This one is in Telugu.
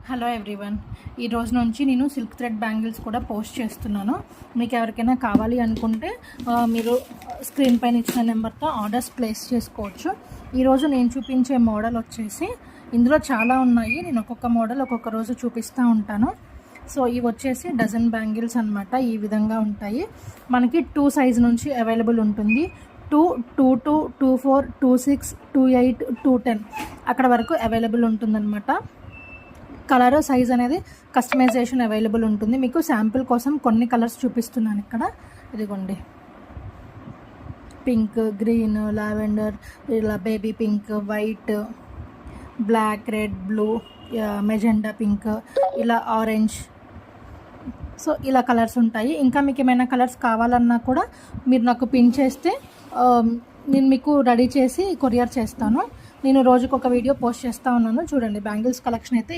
హలో ఎవ్రీవన్, ఈ రోజు నుంచి నేను సిల్క్ థ్రెడ్ బ్యాంగిల్స్ కూడా పోస్ట్ చేస్తున్నాను. మీకు ఎవరికైనా కావాలి అనుకుంటే మీరు స్క్రీన్ పైన ఇచ్చిన నెంబర్తో ఆర్డర్స్ ప్లేస్ చేసుకోవచ్చు. ఈరోజు నేను చూపించే మోడల్ వచ్చేసి ఇందులో చాలా ఉన్నాయి. నేను ఒక్కొక్క మోడల్ ఒక్కొక్క రోజు చూపిస్తూ ఉంటాను. సో ఇవి వచ్చేసి డజన్ బ్యాంగిల్స్ అనమాట. ఈ విధంగా ఉంటాయి. మనకి 2 సైజ్ నుంచి అవైలబుల్ ఉంటుంది. 2, 2, 24, 26, 28, 210 అక్కడ వరకు అవైలబుల్ ఉంటుందన్నమాట. కలర్ సైజ్ అనేది కస్టమైజేషన్ అవైలబుల్ ఉంటుంది. మీకు శాంపుల్ కోసం కొన్ని కలర్స్ చూపిస్తున్నాను ఇక్కడ. ఇదిగోండి, పింక్, గ్రీన్, లావెండర్, ఇలా baby pink, white, black, red, blue, magenta pink, ఇలా ఆరెంజ్. సో ఇలా కలర్స్ ఉంటాయి. ఇంకా మీకు ఏమైనా కలర్స్ కావాలన్నా కూడా మీరు నాకు పిన్ చేస్తే నేను మీకు రెడీ చేసి కొరియర్ చేస్తాను. నేను రోజుకొక వీడియో పోస్ట్ చేస్తూ ఉన్నాను. చూడండి, బ్యాంగిల్స్ కలెక్షన్ అయితే